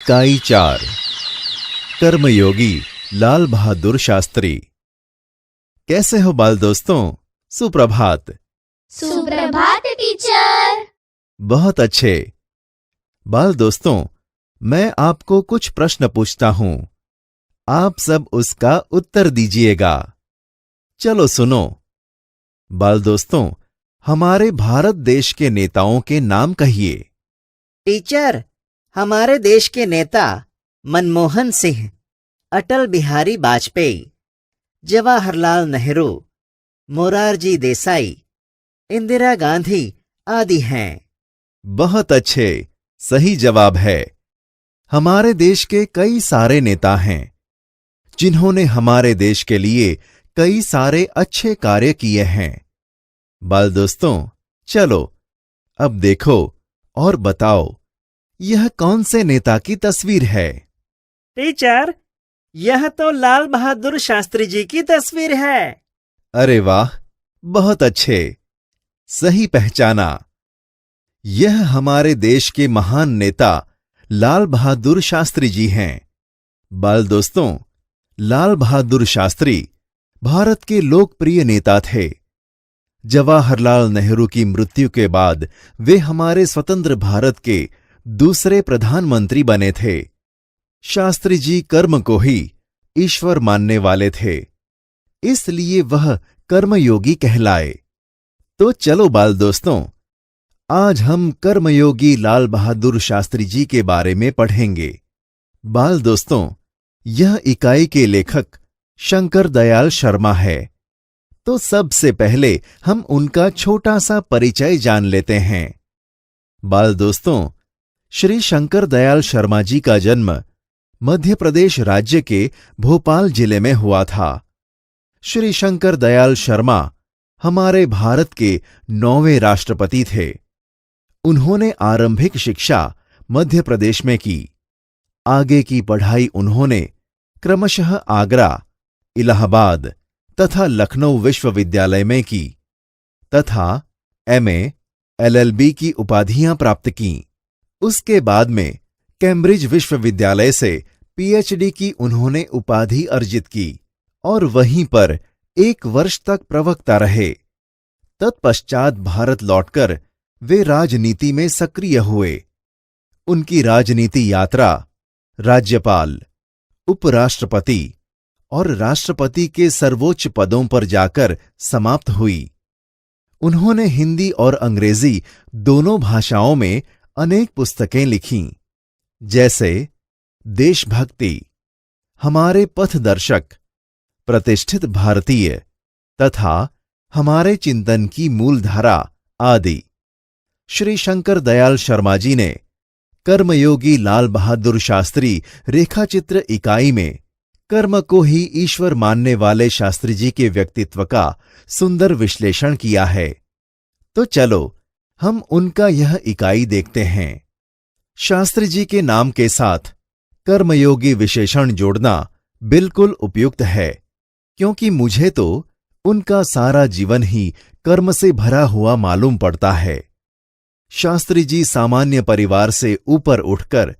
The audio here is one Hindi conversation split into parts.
इकाई 4 कर्मयोगी लाल बहादुर शास्त्री। कैसे हो बाल दोस्तों? सुप्रभात। सुप्रभात टीचर। बहुत अच्छे। बाल दोस्तों, मैं आपको कुछ प्रश्न पूछता हूं, आप सब उसका उत्तर दीजिएगा। चलो सुनो। बाल दोस्तों, हमारे भारत देश के नेताओं के नाम कहिए। टीचर, हमारे देश के नेता मनमोहन सिंह, अटल बिहारी वाजपेयी, जवाहरलाल नेहरू, मोरारजी देसाई, इंदिरा गांधी आदि हैं। बहुत अच्छे, सही जवाब है। हमारे देश के कई सारे नेता हैं जिन्होंने हमारे देश के लिए कई सारे अच्छे कार्य किए हैं। बाल दोस्तों, चलो अब देखो और बताओ, यह कौन से नेता की तस्वीर है? टीचर, यह तो लाल बहादुर शास्त्री जी की तस्वीर है। अरे वाह, बहुत अच्छे, सही पहचाना। यह हमारे देश के महान नेता लाल बहादुर शास्त्री जी हैं। बाल दोस्तों, लाल बहादुर शास्त्री भारत के लोकप्रिय नेता थे। जवाहरलाल नेहरू की मृत्यु के बाद वे हमारे स्वतंत्र भारत के दूसरे प्रधानमंत्री बने थे। शास्त्री जी कर्म को ही ईश्वर मानने वाले थे, इसलिए वह कर्मयोगी कहलाए। तो चलो बाल दोस्तों, आज हम कर्मयोगी लाल बहादुर शास्त्री जी के बारे में पढ़ेंगे। बाल दोस्तों, यह इकाई के लेखक शंकर दयाल शर्मा है। तो सबसे पहले हम उनका छोटा सा परिचय जान लेते हैं। बाल दोस्तों, श्री शंकर दयाल शर्मा जी का जन्म मध्य प्रदेश राज्य के भोपाल जिले में हुआ था। श्री शंकर दयाल शर्मा हमारे भारत के 9वें राष्ट्रपति थे। उन्होंने आरंभिक शिक्षा मध्य प्रदेश में की। आगे की पढ़ाई उन्होंने क्रमशः आगरा, इलाहाबाद तथा लखनऊ विश्वविद्यालय में की तथा एमए, एलएलबी की उपाधियां प्राप्त कीं। उसके बाद में कैम्ब्रिज विश्वविद्यालय से पीएचडी की उन्होंने उपाधि अर्जित की और वहीं पर 1 वर्ष तक प्रवक्ता रहे। तत्पश्चात भारत लौटकर वे राजनीति में सक्रिय हुए। उनकी राजनीति यात्रा राज्यपाल, उपराष्ट्रपति और राष्ट्रपति के सर्वोच्च पदों पर जाकर समाप्त हुई। उन्होंने हिंदी और अंग्रेजी दोनों भाषाओं में अनेक पुस्तकें लिखीं, जैसे देशभक्ति, हमारे पथदर्शक, प्रतिष्ठित भारतीय तथा हमारे चिंतन की मूलधारा आदि। श्री शंकर दयाल शर्मा जी ने कर्मयोगी लाल बहादुर शास्त्री रेखाचित्र इकाई में कर्म को ही ईश्वर मानने वाले शास्त्री जी के व्यक्तित्व का सुंदर विश्लेषण किया है। तो चलो हम उनका यह इकाई देखते हैं। शास्त्री जी के नाम के साथ कर्मयोगी विशेषण जोड़ना बिल्कुल उपयुक्त है, क्योंकि मुझे तो उनका सारा जीवन ही कर्म से भरा हुआ मालूम पड़ता है। शास्त्री जी सामान्य परिवार से ऊपर उठकर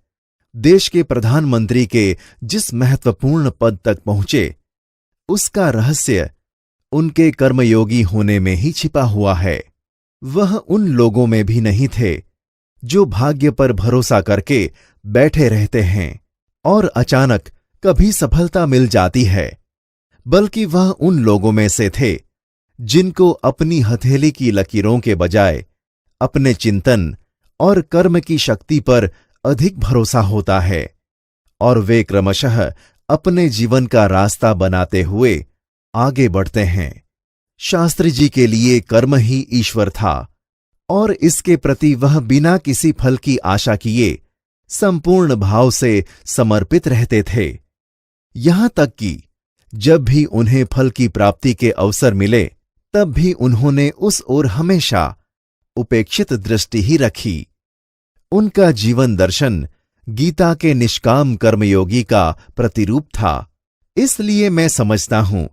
देश के प्रधानमंत्री के जिस महत्वपूर्ण पद तक पहुंचे, उसका रहस्य उनके कर्मयोगी होने में ही छिपा हुआ है। वह उन लोगों में भी नहीं थे जो भाग्य पर भरोसा करके बैठे रहते हैं और अचानक कभी सफलता मिल जाती है, बल्कि वह उन लोगों में से थे जिनको अपनी हथेली की लकीरों के बजाय अपने चिंतन और कर्म की शक्ति पर अधिक भरोसा होता है और वे क्रमशः अपने जीवन का रास्ता बनाते हुए आगे बढ़ते हैं। शास्त्री जी के लिए कर्म ही ईश्वर था और इसके प्रति वह बिना किसी फल की आशा किए संपूर्ण भाव से समर्पित रहते थे। यहां तक कि जब भी उन्हें फल की प्राप्ति के अवसर मिले, तब भी उन्होंने उस ओर हमेशा उपेक्षित दृष्टि ही रखी। उनका जीवन दर्शन गीता के निष्काम कर्मयोगी का प्रतिरूप था। इसलिए मैं समझता हूं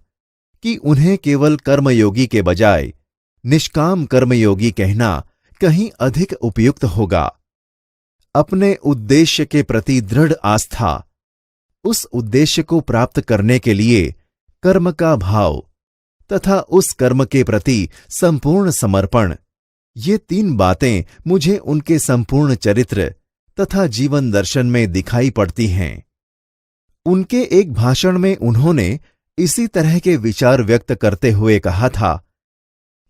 कि उन्हें केवल कर्मयोगी के बजाय निष्काम कर्मयोगी कहना कहीं अधिक उपयुक्त होगा। अपने उद्देश्य के प्रति दृढ़ आस्था, उस उद्देश्य को प्राप्त करने के लिए कर्म का भाव तथा उस कर्म के प्रति संपूर्ण समर्पण, ये 3 बातें मुझे उनके संपूर्ण चरित्र तथा जीवन दर्शन में दिखाई पड़ती हैं। उनके एक भाषण में उन्होंने इसी तरह के विचार व्यक्त करते हुए कहा था,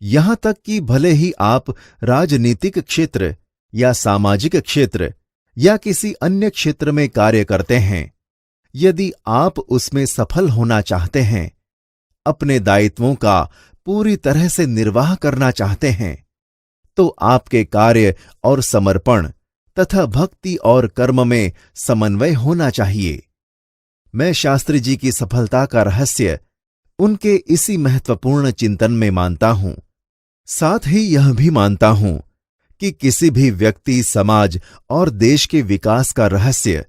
यहां तक कि भले ही आप राजनीतिक क्षेत्र या सामाजिक क्षेत्र या किसी अन्य क्षेत्र में कार्य करते हैं, यदि आप उसमें सफल होना चाहते हैं, अपने दायित्वों का पूरी तरह से निर्वाह करना चाहते हैं, तो आपके कार्य और समर्पण तथा भक्ति और कर्म में समन्वय होना चाहिए। मैं शास्त्री जी की सफलता का रहस्य उनके इसी महत्वपूर्ण चिंतन में मानता हूं। साथ ही यह भी मानता हूं कि किसी भी व्यक्ति, समाज और देश के विकास का रहस्य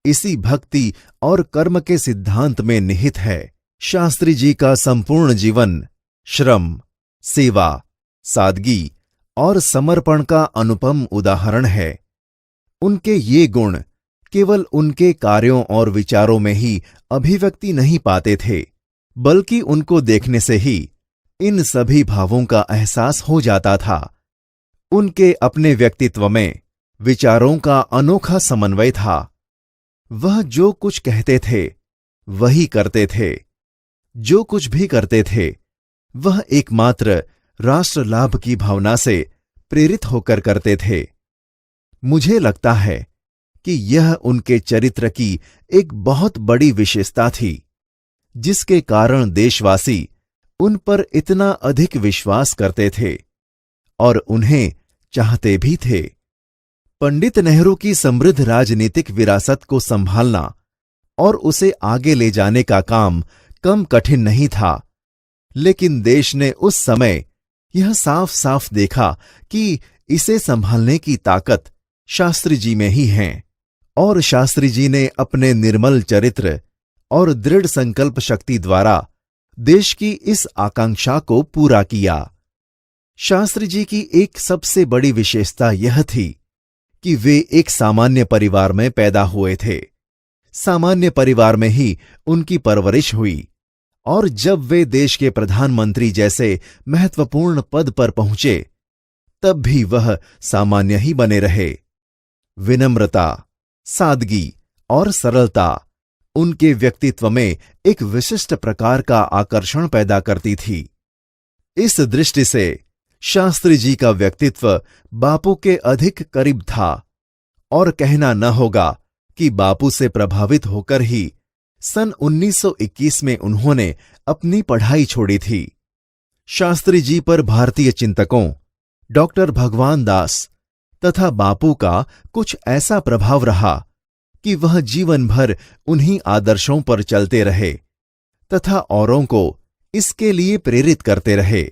इसी भक्ति और कर्म के सिद्धांत में निहित है। शास्त्री जी का संपूर्ण जीवन श्रम, सेवा, सादगी और समर्पण का अनुपम उदाहरण है। उनके ये गुण केवल उनके कार्यों और विचारों में ही अभिव्यक्ति नहीं पाते थे, बल्कि उनको देखने से ही इन सभी भावों का एहसास हो जाता था। उनके अपने व्यक्तित्व में विचारों का अनोखा समन्वय था। वह जो कुछ कहते थे वही करते थे। जो कुछ भी करते थे वह एकमात्र राष्ट्र लाभ की भावना से प्रेरित होकर करते थे। मुझे लगता है कि यह उनके चरित्र की एक बहुत बड़ी विशेषता थी, जिसके कारण देशवासी उन पर इतना अधिक विश्वास करते थे और उन्हें चाहते भी थे। पंडित नेहरू की समृद्ध राजनीतिक विरासत को संभालना और उसे आगे ले जाने का काम कम कठिन नहीं था, लेकिन देश ने उस समय यह साफ साफ देखा कि इसे संभालने की ताकत शास्त्री जी में ही है, और शास्त्री जी ने अपने निर्मल चरित्र और दृढ़ संकल्प शक्ति द्वारा देश की इस आकांक्षा को पूरा किया। शास्त्री जी की एक सबसे बड़ी विशेषता यह थी कि वे एक सामान्य परिवार में पैदा हुए थे। सामान्य परिवार में ही उनकी परवरिश हुई, और जब वे देश के प्रधानमंत्री जैसे महत्वपूर्ण पद पर पहुंचे, तब भी वह सामान्य ही बने रहे। विनम्रता, सादगी और सरलता उनके व्यक्तित्व में एक विशिष्ट प्रकार का आकर्षण पैदा करती थी। इस दृष्टि से शास्त्री जी का व्यक्तित्व बापू के अधिक करीब था, और कहना न होगा कि बापू से प्रभावित होकर ही सन 1921 में उन्होंने अपनी पढ़ाई छोड़ी थी। शास्त्री जी पर भारतीय चिंतकों डॉक्टर भगवान दास तथा बापू का कुछ ऐसा प्रभाव रहा कि वह जीवन भर उन्हीं आदर्शों पर चलते रहे तथा औरों को इसके लिए प्रेरित करते रहे।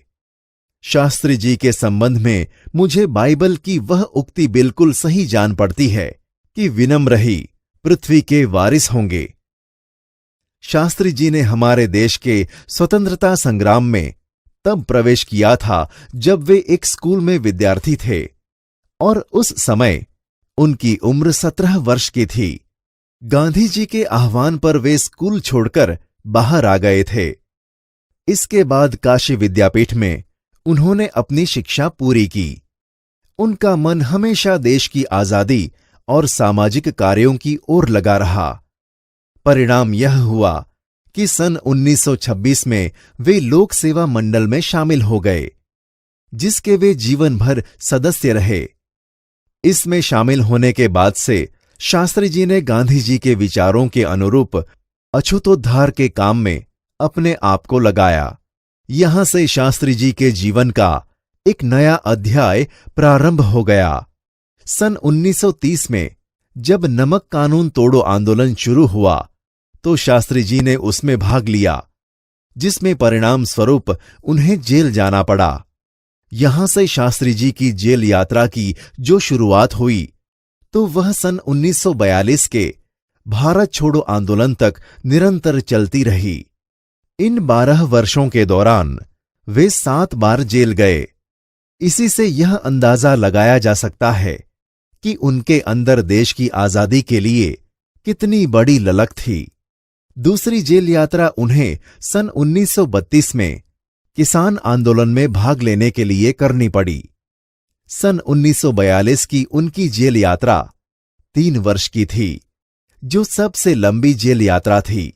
शास्त्री जी के संबंध में मुझे बाइबल की वह उक्ति बिल्कुल सही जान पड़ती है कि विनम्र ही पृथ्वी के वारिस होंगे। शास्त्री जी ने हमारे देश के स्वतंत्रता संग्राम में तब प्रवेश किया था जब वे एक स्कूल में विद्यार्थी थे, और उस समय उनकी उम्र 17 वर्ष की थी। गांधी जी के आह्वान पर वे स्कूल छोड़कर बाहर आ गए थे। इसके बाद काशी विद्यापीठ में उन्होंने अपनी शिक्षा पूरी की। उनका मन हमेशा देश की आजादी और सामाजिक कार्यों की ओर लगा रहा। परिणाम यह हुआ कि सन 1926 में वे लोक सेवा मंडल में शामिल हो गए, जिसके वे जीवन भर सदस्य रहे। इसमें शामिल होने के बाद से शास्त्री जी ने गांधी जी के विचारों के अनुरूप अछूतोद्धार के काम में अपने आप को लगाया। यहां से शास्त्री जी के जीवन का एक नया अध्याय प्रारंभ हो गया। सन 1930 में जब नमक कानून तोड़ो आंदोलन शुरू हुआ, तो शास्त्री जी ने उसमें भाग लिया, जिसमें परिणाम स्वरूप उन्हें जेल जाना पड़ा। यहां से शास्त्री जी की जेल यात्रा की जो शुरुआत हुई, तो वह सन 1942 के भारत छोड़ो आंदोलन तक निरंतर चलती रही। इन 12 वर्षों के दौरान वे 7 बार जेल गए। इसी से यह अंदाजा लगाया जा सकता है कि उनके अंदर देश की आजादी के लिए कितनी बड़ी ललक थी। दूसरी जेल यात्रा उन्हें सन 1932 में किसान आंदोलन में भाग लेने के लिए करनी पड़ी। सन 1942 की उनकी जेल यात्रा 3 वर्ष की थी, जो सबसे लंबी जेल यात्रा थी।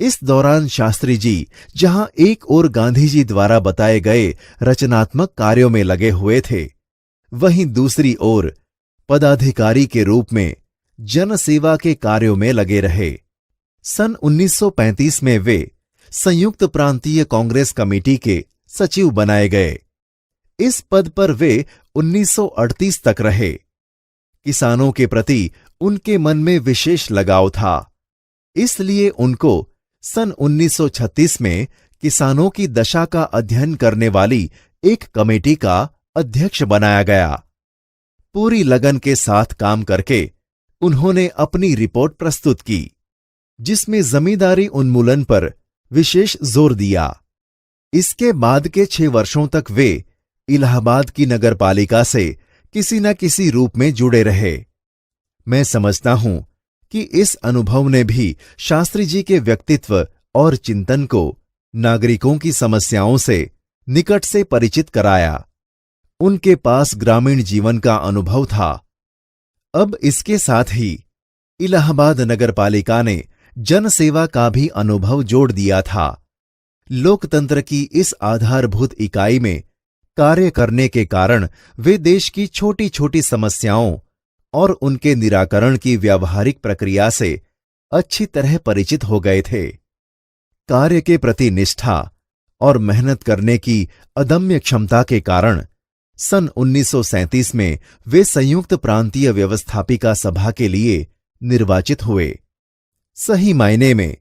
इस दौरान शास्त्री जी जहां एक ओर गांधी जी द्वारा बताए गए रचनात्मक कार्यों में लगे हुए थे, वहीं दूसरी ओर पदाधिकारी के रूप में जनसेवा के कार्यों में लगे रहे। सन 1935 में वे संयुक्त प्रांतीय कांग्रेस कमेटी के सचिव बनाए गए। इस पद पर वे 1938 तक रहे। किसानों के प्रति उनके मन में विशेष लगाव था, इसलिए उनको सन 1936 में किसानों की दशा का अध्ययन करने वाली एक कमेटी का अध्यक्ष बनाया गया। पूरी लगन के साथ काम करके उन्होंने अपनी रिपोर्ट प्रस्तुत की, जिसमें जमींदारी उन्मूलन पर विशेष जोर दिया। इसके बाद के 6 वर्षों तक वे इलाहाबाद की नगरपालिका से किसी न किसी रूप में जुड़े रहे। मैं समझता हूं कि इस अनुभव ने भी शास्त्री जी के व्यक्तित्व और चिंतन को नागरिकों की समस्याओं से निकट से परिचित कराया। उनके पास ग्रामीण जीवन का अनुभव था। अब इसके साथ ही इलाहाबाद नगरपालिका ने जनसेवा का भी अनुभव जोड़ दिया था। लोकतंत्र की इस आधारभूत इकाई में कार्य करने के कारण वे देश की छोटी छोटी समस्याओं और उनके निराकरण की व्यावहारिक प्रक्रिया से अच्छी तरह परिचित हो गए थे। कार्य के प्रति निष्ठा और मेहनत करने की अदम्य क्षमता के कारण सन 1937 में वे संयुक्त प्रांतीय व्यवस्थापिका सभा के लिए निर्वाचित हुए। सही मायने में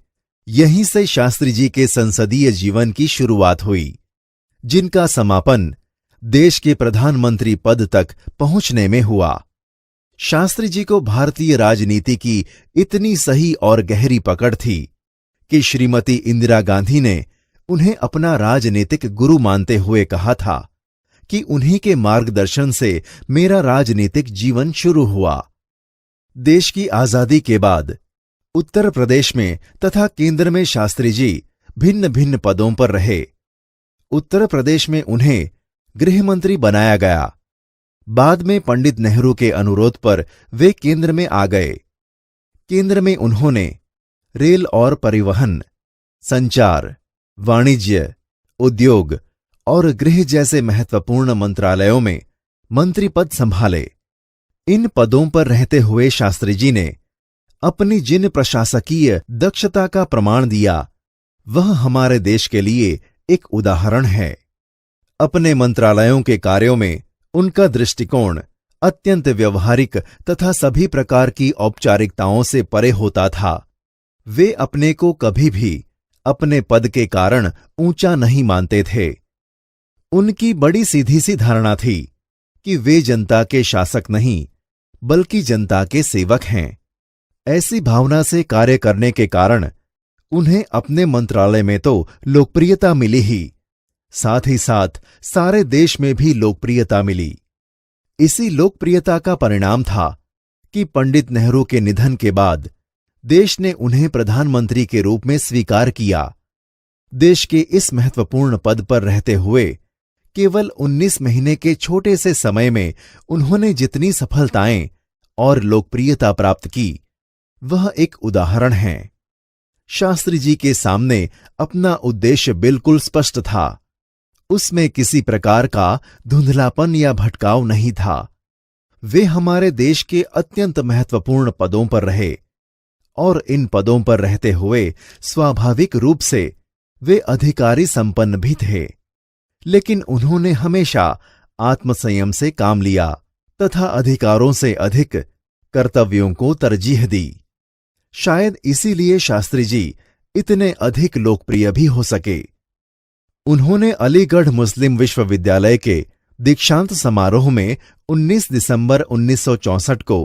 यहीं से शास्त्री जी के संसदीय जीवन की शुरुआत हुई, जिनका समापन देश के प्रधानमंत्री पद तक पहुंचने में हुआ। शास्त्री जी को भारतीय राजनीति की इतनी सही और गहरी पकड़ थी कि श्रीमती इंदिरा गांधी ने उन्हें अपना राजनीतिक गुरु मानते हुए कहा था कि उन्हीं के मार्गदर्शन से मेरा राजनीतिक जीवन शुरू हुआ। देश की आजादी के बाद उत्तर प्रदेश में तथा केंद्र में शास्त्री जी भिन्न भिन्न पदों पर रहे। उत्तर प्रदेश में उन्हें गृह मंत्री बनाया गया। बाद में पंडित नेहरू के अनुरोध पर वे केंद्र में आ गए। केंद्र में उन्होंने रेल और परिवहन, संचार, वाणिज्य, उद्योग और गृह जैसे महत्वपूर्ण मंत्रालयों में मंत्री पद संभाले। इन पदों पर रहते हुए शास्त्री जी ने अपनी जिन प्रशासकीय दक्षता का प्रमाण दिया, वह हमारे देश के लिए एक उदाहरण है। अपने मंत्रालयों के कार्यों में उनका दृष्टिकोण अत्यंत व्यवहारिक तथा सभी प्रकार की औपचारिकताओं से परे होता था। वे अपने को कभी भी अपने पद के कारण ऊंचा नहीं मानते थे। उनकी बड़ी सीधी सी धारणा थी कि वे जनता के शासक नहीं, बल्कि जनता के सेवक हैं। ऐसी भावना से कार्य करने के कारण उन्हें अपने मंत्रालय में तो लोकप्रियता मिली ही, साथ ही साथ सारे देश में भी लोकप्रियता मिली। इसी लोकप्रियता का परिणाम था कि पंडित नेहरू के निधन के बाद देश ने उन्हें प्रधानमंत्री के रूप में स्वीकार किया। देश के इस महत्वपूर्ण पद पर रहते हुए केवल 19 महीने के छोटे से समय में उन्होंने जितनी सफलताएं और लोकप्रियता प्राप्त की, वह एक उदाहरण है। शास्त्री जी के सामने अपना उद्देश्य बिल्कुल स्पष्ट था। उसमें किसी प्रकार का धुंधलापन या भटकाव नहीं था। वे हमारे देश के अत्यंत महत्वपूर्ण पदों पर रहे और इन पदों पर रहते हुए स्वाभाविक रूप से वे अधिकारी संपन्न भी थे, लेकिन उन्होंने हमेशा आत्मसंयम से काम लिया तथा अधिकारों से अधिक कर्तव्यों को तरजीह दी। शायद इसीलिए शास्त्री जी इतने अधिक लोकप्रिय भी हो सके। उन्होंने अलीगढ़ मुस्लिम विश्वविद्यालय के दीक्षांत समारोह में 19 दिसंबर 1964 को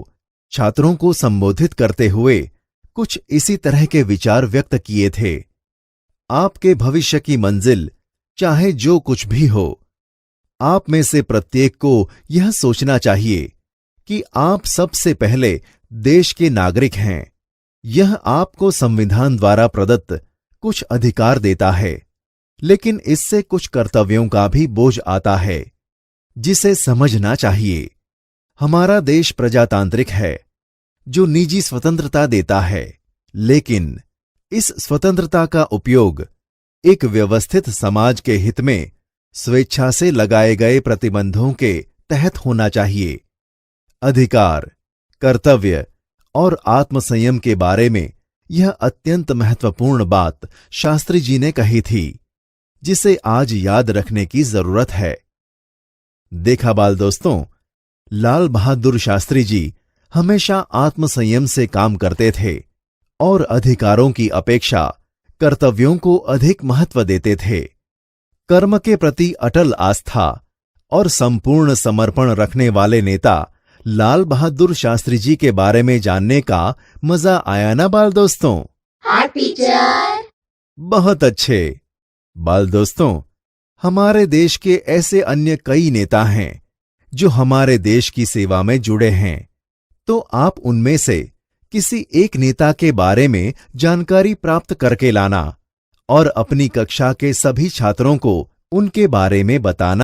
छात्रों को संबोधित करते हुए कुछ इसी तरह के विचार व्यक्त किए थे। आपके भविष्य की मंजिल चाहे जो कुछ भी हो, आप में से प्रत्येक को यह सोचना चाहिए कि आप सबसे पहले देश के नागरिक हैं। यह आपको संविधान द्वारा प्रदत्त कुछ अधिकार देता है, लेकिन इससे कुछ कर्तव्यों का भी बोझ आता है, जिसे समझना चाहिए। हमारा देश प्रजातांत्रिक है, जो निजी स्वतंत्रता देता है, लेकिन इस स्वतंत्रता का उपयोग एक व्यवस्थित समाज के हित में स्वेच्छा से लगाए गए प्रतिबंधों के तहत होना चाहिए। अधिकार, कर्तव्य और आत्मसंयम के बारे में यह अत्यंत महत्वपूर्ण बात शास्त्री जी ने कही थी, जिसे आज याद रखने की जरूरत है। देखा बाल दोस्तों, लाल बहादुर शास्त्री जी हमेशा आत्मसंयम से काम करते थे और अधिकारों की अपेक्षा कर्तव्यों को अधिक महत्व देते थे। कर्म के प्रति अटल आस्था और संपूर्ण समर्पण रखने वाले नेता लाल बहादुर शास्त्री जी के बारे में जानने का मजा आया ना बाल दोस्तों? हाँ टीचर। बहुत अच्छे। बाल दोस्तों, हमारे देश के ऐसे अन्य कई नेता हैं जो हमारे देश की सेवा में जुड़े हैं, तो आप उनमें से किसी एक नेता के बारे में जानकारी प्राप्त करके लाना और अपनी कक्षा के सभी छात्रों को उनके बारे में बताना।